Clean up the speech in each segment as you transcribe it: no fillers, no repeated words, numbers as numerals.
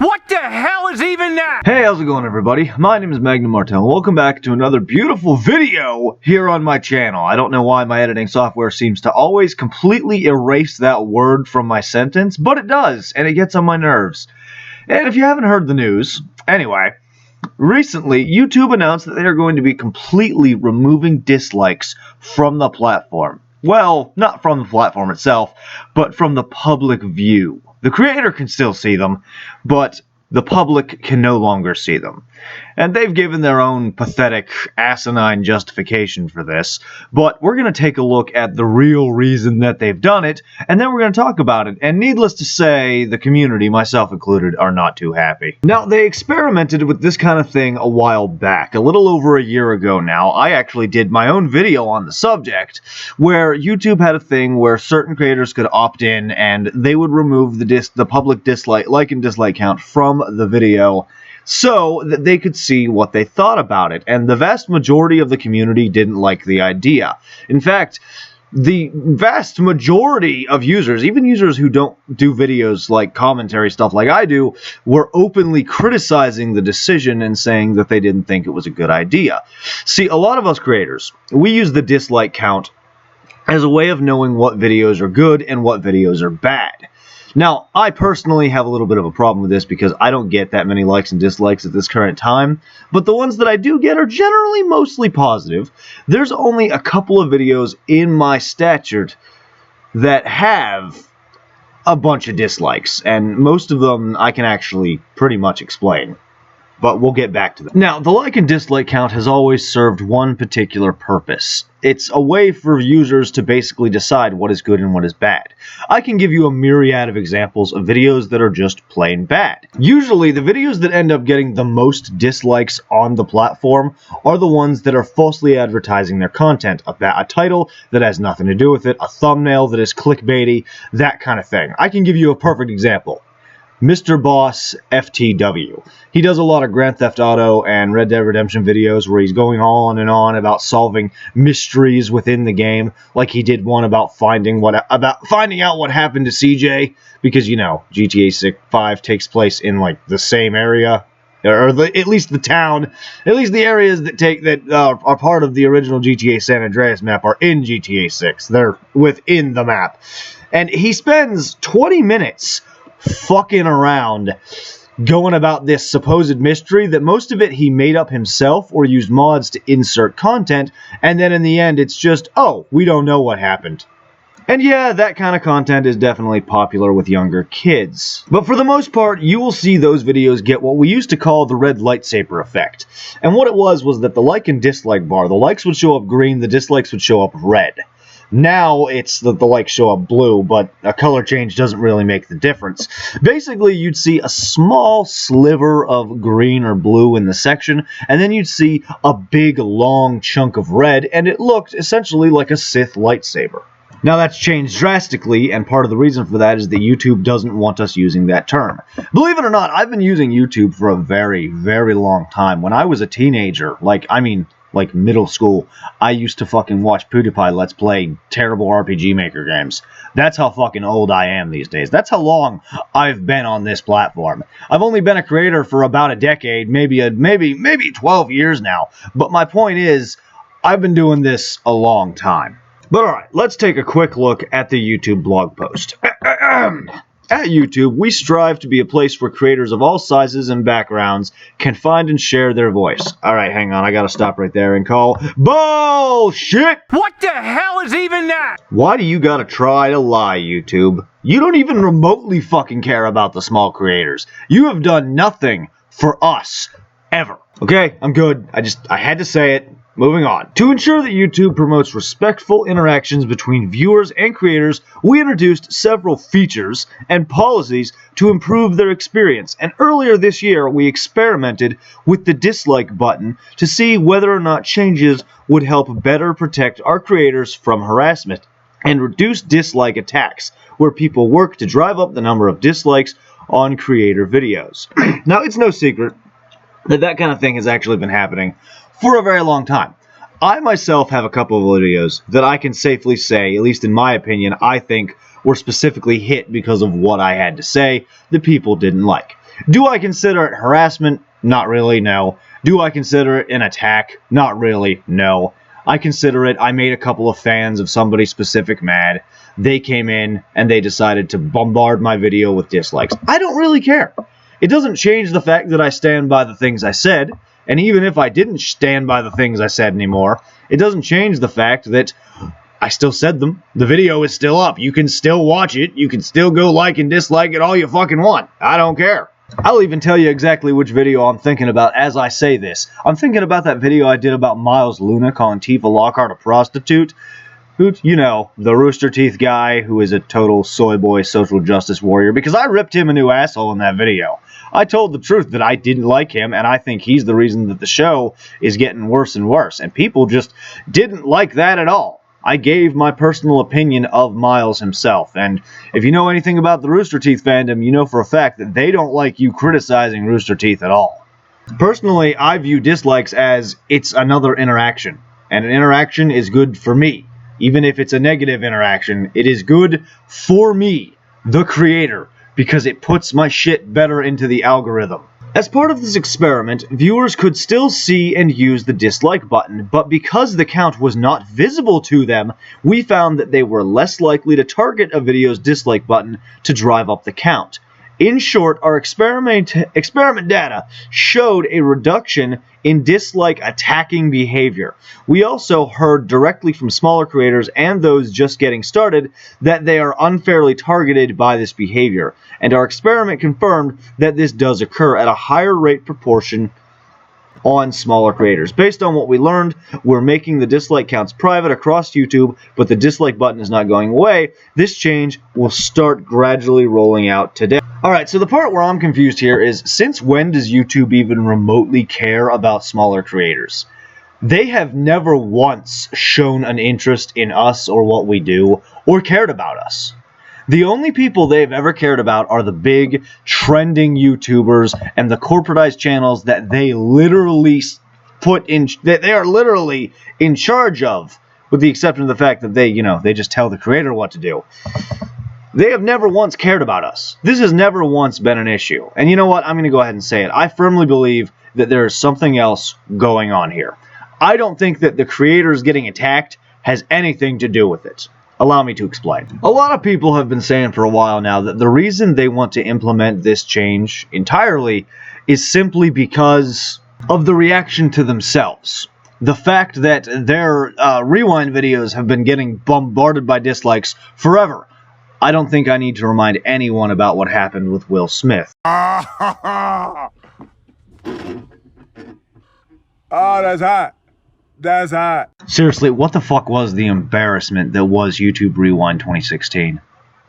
What the hell is even that? Hey, how's it going, everybody? My name is Magnum Martel. Welcome back to another beautiful video here on my channel. I don't know why my editing software seems to always completely erase that word from my sentence, but it does, and it gets on my nerves. And if you haven't heard the news, anyway, recently YouTube announced that they are going to be completely removing dislikes from the platform. Well, not from the platform itself, but from the public view. The creator can still see them, but the public can no longer see them. And they've given their own pathetic, asinine justification for this, but we're going to take a look at the real reason that they've done it, and then we're going to talk about it. And needless to say, the community, myself included, are not too happy. Now, they experimented with this kind of thing a while back. A little over a year ago now, I actually did my own video on the subject, where YouTube had a thing where certain creators could opt in, and they would remove the public like and dislike count from the video so that they could see what they thought about it. And the vast majority of the community didn't like the idea. In fact, the vast majority of users, even users who don't do videos like commentary stuff like I do, were openly criticizing the decision and saying that they didn't think it was a good idea. See, a lot of us creators, we use the dislike count as a way of knowing what videos are good and what videos are bad. Now, I personally have a little bit of a problem with this because I don't get that many likes and dislikes at this current time, but the ones that I do get are generally mostly positive. There's only a couple of videos in my statute that have a bunch of dislikes, and most of them I can actually pretty much explain. But we'll get back to them. Now, the like and dislike count has always served one particular purpose. It's a way for users to basically decide what is good and what is bad. I can give you a myriad of examples of videos that are just plain bad. Usually, the videos that end up getting the most dislikes on the platform are the ones that are falsely advertising their content. A title that has nothing to do with it, a thumbnail that is clickbaity, that kind of thing. I can give you a perfect example. Mr. Boss FTW. He does a lot of Grand Theft Auto and Red Dead Redemption videos where he's going on and on about solving mysteries within the game, like he did one about finding out what happened to CJ, because you know GTA 5 takes place in like the same area, or at least the town, at least the areas that are part of the original GTA San Andreas map are in GTA 6. They're within the map, and he spends 20 minutes fucking around going about this supposed mystery that most of it he made up himself or used mods to insert content, and then in the end it's just, oh, we don't know what happened. And yeah, that kind of content is definitely popular with younger kids. But for the most part, you will see those videos get what we used to call the red lightsaber effect. And what it was that the like and dislike bar, the likes would show up green, the dislikes would show up red. Now it's that the likes show up blue, but a color change doesn't really make the difference. Basically, you'd see a small sliver of green or blue in the section, and then you'd see a big, long chunk of red, and it looked essentially like a Sith lightsaber. Now that's changed drastically, and part of the reason for that is that YouTube doesn't want us using that term. Believe it or not, I've been using YouTube for a very, very long time. When I was a teenager, like middle school, I used to fucking watch PewDiePie Let's Play terrible RPG Maker games. That's how fucking old I am these days. That's how long I've been on this platform. I've only been a creator for about a decade, maybe 12 years now. But my point is, I've been doing this a long time. But alright, let's take a quick look at the YouTube blog post. At YouTube, we strive to be a place where creators of all sizes and backgrounds can find and share their voice. Alright, hang on, I gotta stop right there and call bullshit! What the hell is even that? Why do you gotta try to lie, YouTube? You don't even remotely fucking care about the small creators. You have done nothing for us, ever. Okay, I'm good. I had to say it. Moving on. To ensure that YouTube promotes respectful interactions between viewers and creators, we introduced several features and policies to improve their experience. And earlier this year, we experimented with the dislike button to see whether or not changes would help better protect our creators from harassment and reduce dislike attacks, where people work to drive up the number of dislikes on creator videos. Now, it's no secret that kind of thing has actually been happening for a very long time. I myself have a couple of videos that I can safely say, at least in my opinion, I think were specifically hit because of what I had to say that people didn't like. Do I consider it harassment? Not really, no. Do I consider it an attack? Not really, no. I consider it, I made a couple of fans of somebody specific mad. They came in and they decided to bombard my video with dislikes. I don't really care. It doesn't change the fact that I stand by the things I said, and even if I didn't stand by the things I said anymore, it doesn't change the fact that I still said them. The video is still up. You can still watch it. You can still go like and dislike it all you fucking want. I don't care. I'll even tell you exactly which video I'm thinking about as I say this. I'm thinking about that video I did about Miles Luna calling Tifa Lockhart a prostitute. Who, you know, the Rooster Teeth guy who is a total soy boy social justice warrior, because I ripped him a new asshole in that video. I told the truth that I didn't like him, and I think he's the reason that the show is getting worse and worse, and people just didn't like that at all. I gave my personal opinion of Miles himself, and if you know anything about the Rooster Teeth fandom, you know for a fact that they don't like you criticizing Rooster Teeth at all. Personally, I view dislikes as it's another interaction, and an interaction is good for me. Even if it's a negative interaction, it is good for me, the creator, because it puts my shit better into the algorithm. As part of this experiment, viewers could still see and use the dislike button, but because the count was not visible to them, we found that they were less likely to target a video's dislike button to drive up the count. In short, our experiment data showed a reduction in dislike attacking behavior. We also heard directly from smaller creators and those just getting started that they are unfairly targeted by this behavior, and our experiment confirmed that this does occur at a higher rate proportion on smaller creators. Based on what we learned, we're making the dislike counts private across YouTube, but the dislike button is not going away. This change will start gradually rolling out today. Alright, so the part where I'm confused here is, since when does YouTube even remotely care about smaller creators? They have never once shown an interest in us or what we do, or cared about us. The only people they've ever cared about are the big, trending YouTubers and the corporatized channels that they literally they are literally in charge of, with the exception of the fact that they just tell the creator what to do. They have never once cared about us. This has never once been an issue. And you know what? I'm going to go ahead and say it. I firmly believe that there is something else going on here. I don't think that the creators getting attacked has anything to do with it. Allow me to explain. A lot of people have been saying for a while now that the reason they want to implement this change entirely is simply because of the reaction to themselves. The fact that their rewind videos have been getting bombarded by dislikes forever. I don't think I need to remind anyone about what happened with Will Smith. Oh, that's hot. That's hot. Seriously, what the fuck was the embarrassment that was YouTube Rewind 2016?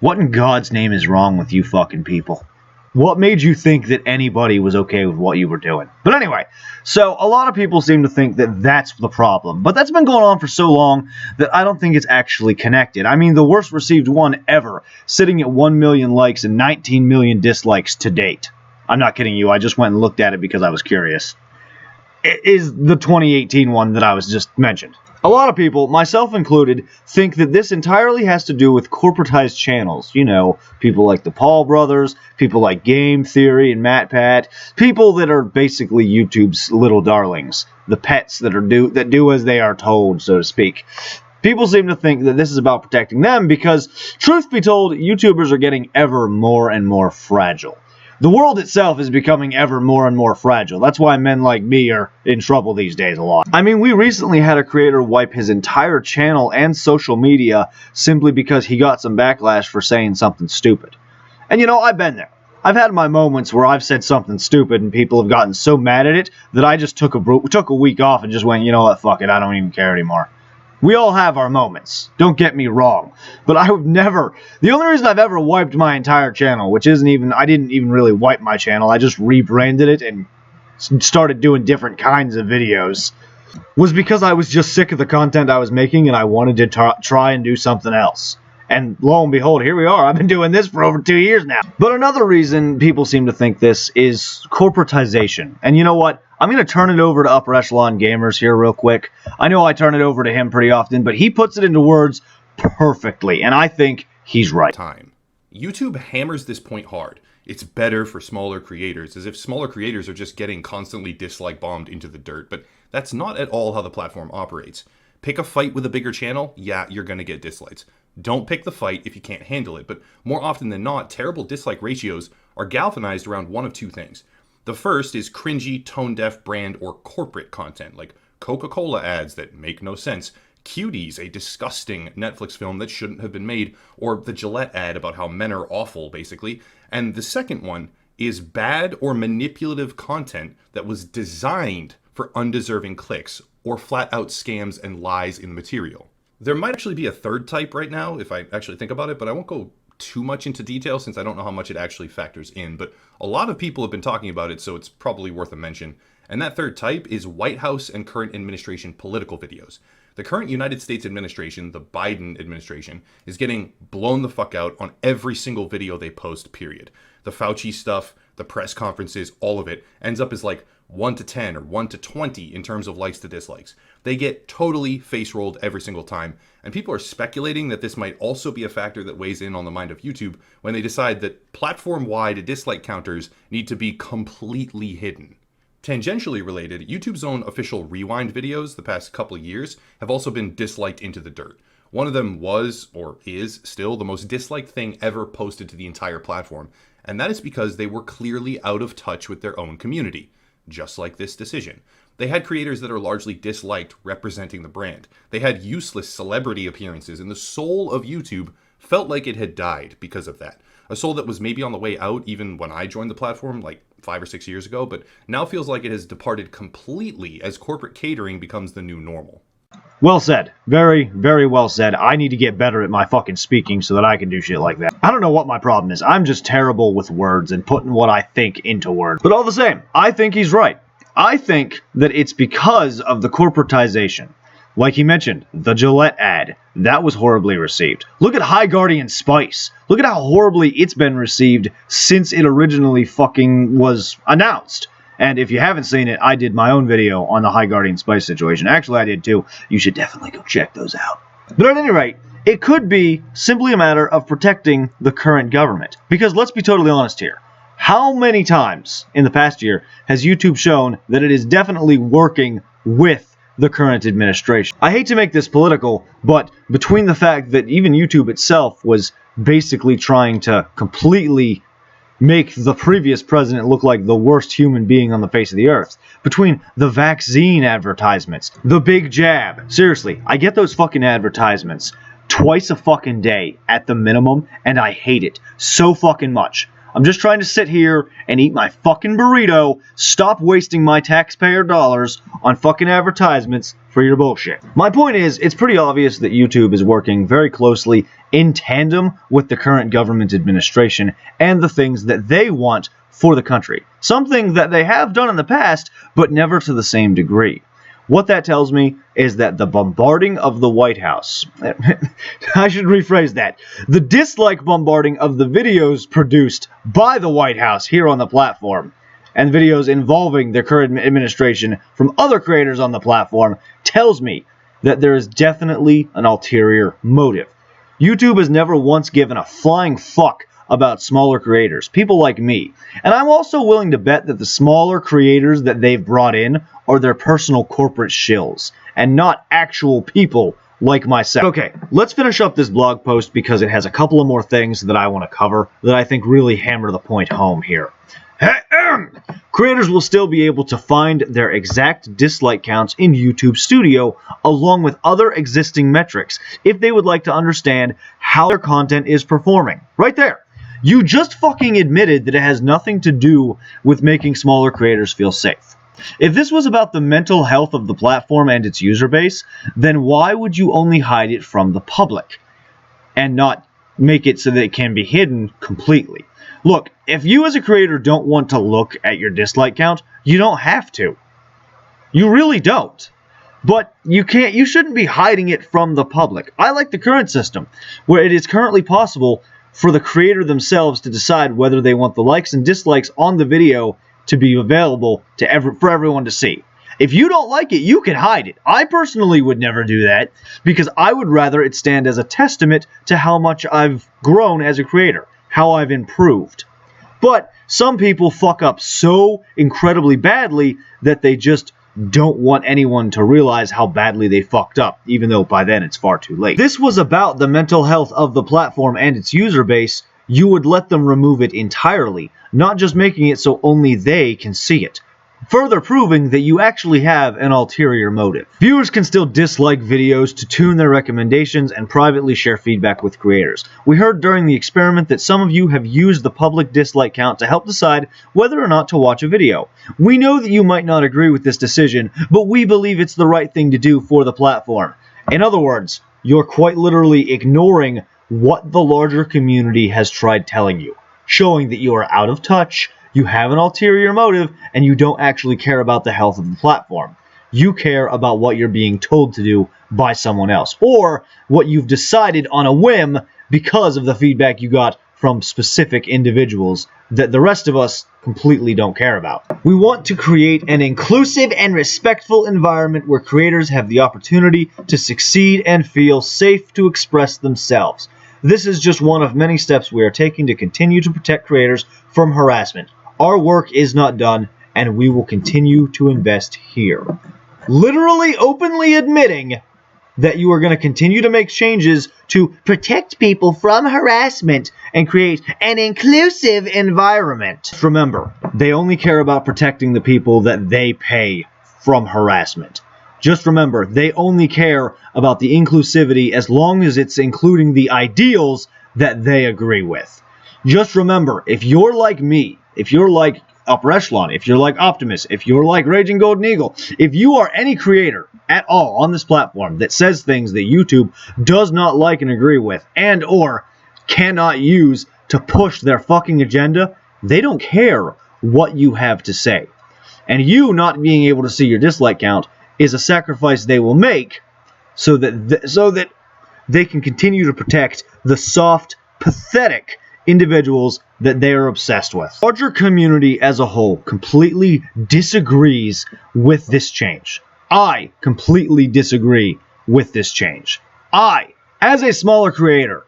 What in God's name is wrong with you fucking people? What made you think that anybody was okay with what you were doing? But anyway, so a lot of people seem to think that that's the problem. But that's been going on for so long that I don't think it's actually connected. I mean, the worst received one ever, sitting at 1 million likes and 19 million dislikes to date. I'm not kidding you, I just went and looked at it because I was curious. It is the 2018 one that I was just mentioned. A lot of people, myself included, think that this entirely has to do with corporatized channels. You know, people like the Paul brothers, people like Game Theory and MatPat, people that are basically YouTube's little darlings, the pets that do as they are told, so to speak. People seem to think that this is about protecting them because, truth be told, YouTubers are getting ever more and more fragile. The world itself is becoming ever more and more fragile. That's why men like me are in trouble these days a lot. I mean, we recently had a creator wipe his entire channel and social media simply because he got some backlash for saying something stupid. And you know, I've been there. I've had my moments where I've said something stupid and people have gotten so mad at it that I just took a week off and just went, you know what, fuck it, I don't even care anymore. We all have our moments, don't get me wrong, but the only reason I've ever wiped my entire channel, I didn't even really wipe my channel, I just rebranded it and started doing different kinds of videos, was because I was just sick of the content I was making and I wanted to try and do something else. And lo and behold, here we are. I've been doing this for over 2 years now. But another reason people seem to think this is corporatization. And you know what? I'm going to turn it over to Upper Echelon Gamers here real quick. I know I turn it over to him pretty often, but he puts it into words perfectly. And I think he's right. YouTube hammers this point hard. it's better for smaller creators, as if smaller creators are just getting constantly dislike bombed into the dirt. But that's not at all how the platform operates. Pick a fight with a bigger channel, yeah, you're going to get dislikes. Don't pick the fight if you can't handle it. But more often than not, terrible dislike ratios are galvanized around one of two things. The first is cringy, tone-deaf brand or corporate content, like Coca-Cola ads that make no sense, Cuties, a disgusting Netflix film that shouldn't have been made, or the Gillette ad about how men are awful, basically. And the second one is bad or manipulative content that was designed for undeserving clicks, or flat-out scams and lies in the material. There might actually be a third type right now, if I actually think about it, but I won't go too much into detail since I don't know how much it actually factors in. But a lot of people have been talking about it, so it's probably worth a mention. And that third type is White House and current administration political videos. The current United States administration, the Biden administration, is getting blown the fuck out on every single video they post, period. The Fauci stuff, the press conferences, all of it ends up as like 1 to 10 or 1 to 20 in terms of likes to dislikes. They get totally face rolled every single time, and people are speculating that this might also be a factor that weighs in on the mind of YouTube when they decide that platform-wide dislike counters need to be completely hidden. Tangentially related, YouTube's own official rewind videos the past couple of years have also been disliked into the dirt. One of them was, or is still, the most disliked thing ever posted to the entire platform, and that is because they were clearly out of touch with their own community, just like this decision. They had creators that are largely disliked representing the brand. They had useless celebrity appearances, and the soul of YouTube felt like it had died because of that. A soul that was maybe on the way out even when I joined the platform like 5 or 6 years ago, but now feels like it has departed completely as corporate catering becomes the new normal. Well said. Very, very well said. I need to get better at my fucking speaking so that I can do shit like that. I don't know what my problem is. I'm just terrible with words and putting what I think into words. But all the same, I think he's right. I think that it's because of the corporatization. Like he mentioned, the Gillette ad, that was horribly received. Look at High Guardian Spice. Look at how horribly it's been received since it originally fucking was announced. And if you haven't seen it, I did my own video on the High Guardian Spice situation. Actually, I did too. You should definitely go check those out. But at any rate, it could be simply a matter of protecting the current government. Because let's be totally honest here. How many times in the past year has YouTube shown that it is definitely working with the current administration? I hate to make this political, but between the fact that even YouTube itself was basically trying to completely make the previous president look like the worst human being on the face of the earth, between the vaccine advertisements, the big jab. Seriously, I get those fucking advertisements twice a fucking day at the minimum, and I hate it so fucking much. I'm just trying to sit here and eat my fucking burrito. Stop wasting my taxpayer dollars on fucking advertisements for your bullshit. My point is, it's pretty obvious that YouTube is working very closely in tandem with the current government administration and the things that they want for the country. Something that they have done in the past, but never to the same degree. What that tells me is that the bombarding of the White House, I should rephrase that, the dislike bombarding of the videos produced by the White House here on the platform, and videos involving the current administration from other creators on the platform, tells me that there is definitely an ulterior motive. YouTube has never once given a flying fuck about smaller creators, people like me. And I'm also willing to bet that the smaller creators that they've brought in are their personal corporate shills, and not actual people like myself. Okay, let's finish up this blog post because it has a couple of more things that I want to cover that I think really hammer the point home here. Creators will still be able to find their exact dislike counts in YouTube Studio along with other existing metrics if they would like to understand how their content is performing. Right there. You just fucking admitted that it has nothing to do with making smaller creators feel safe. If this was about the mental health of the platform and its user base, then why would you only hide it from the public and not make it so that it can be hidden completely? Look, if you as a creator don't want to look at your dislike count, you don't have to. You really don't. But you shouldn't be hiding it from the public. I like the current system, where it is currently possible for the creator themselves to decide whether they want the likes and dislikes on the video to be available to for everyone to see. If you don't like it, you can hide it. I personally would never do that because I would rather it stand as a testament to how much I've grown as a creator, how I've improved. But some people fuck up so incredibly badly that they just don't want anyone to realize how badly they fucked up, even though by then it's far too late. If this was about the mental health of the platform and its user base, you would let them remove it entirely, not just making it so only they can see it, further proving that you actually have an ulterior motive. Viewers can still dislike videos to tune their recommendations and privately share feedback with creators. We heard during the experiment that some of you have used the public dislike count to help decide whether or not to watch a video. We know that you might not agree with this decision, but we believe it's the right thing to do for the platform. In other words, you're quite literally ignoring what the larger community has tried telling you, showing that you are out of touch, you have an ulterior motive, and you don't actually care about the health of the platform. You care about what you're being told to do by someone else, or what you've decided on a whim because of the feedback you got from specific individuals that the rest of us completely don't care about. We want to create an inclusive and respectful environment where creators have the opportunity to succeed and feel safe to express themselves. This is just one of many steps we are taking to continue to protect creators from harassment. Our work is not done, and we will continue to invest here. Literally openly admitting that you are going to continue to make changes to protect people from harassment and create an inclusive environment. Just remember, they only care about protecting the people that they pay from harassment. Just remember, they only care about the inclusivity as long as it's including the ideals that they agree with. Just remember, if you're like me, if you're like Upper Echelon, if you're like Optimus, if you're like Raging Golden Eagle, if you are any creator at all on this platform that says things that YouTube does not like and agree with and or cannot use to push their fucking agenda, they don't care what you have to say. And you not being able to see your dislike count is a sacrifice they will make so that they can continue to protect the soft, pathetic individuals that they are obsessed with. The larger community as a whole completely disagrees with this change. I completely disagree with this change. I, as a smaller creator,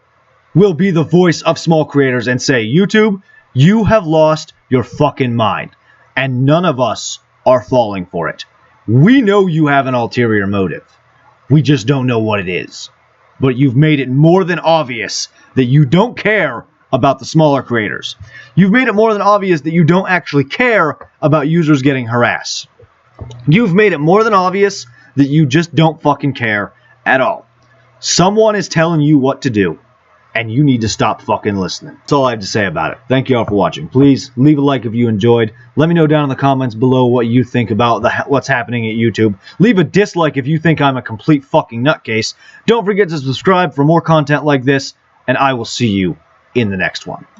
will be the voice of small creators and say, YouTube, you have lost your fucking mind, and none of us are falling for it. We know you have an ulterior motive. We just don't know what it is. But you've made it more than obvious that you don't care about the smaller creators. You've made it more than obvious that you don't actually care about users getting harassed. You've made it more than obvious that you just don't fucking care at all. Someone is telling you what to do, and you need to stop fucking listening. That's all I have to say about it. Thank you all for watching. Please leave a like if you enjoyed. Let me know down in the comments below what you think about what's happening at YouTube. Leave a dislike if you think I'm a complete fucking nutcase. Don't forget to subscribe for more content like this, and I will see you in the next one.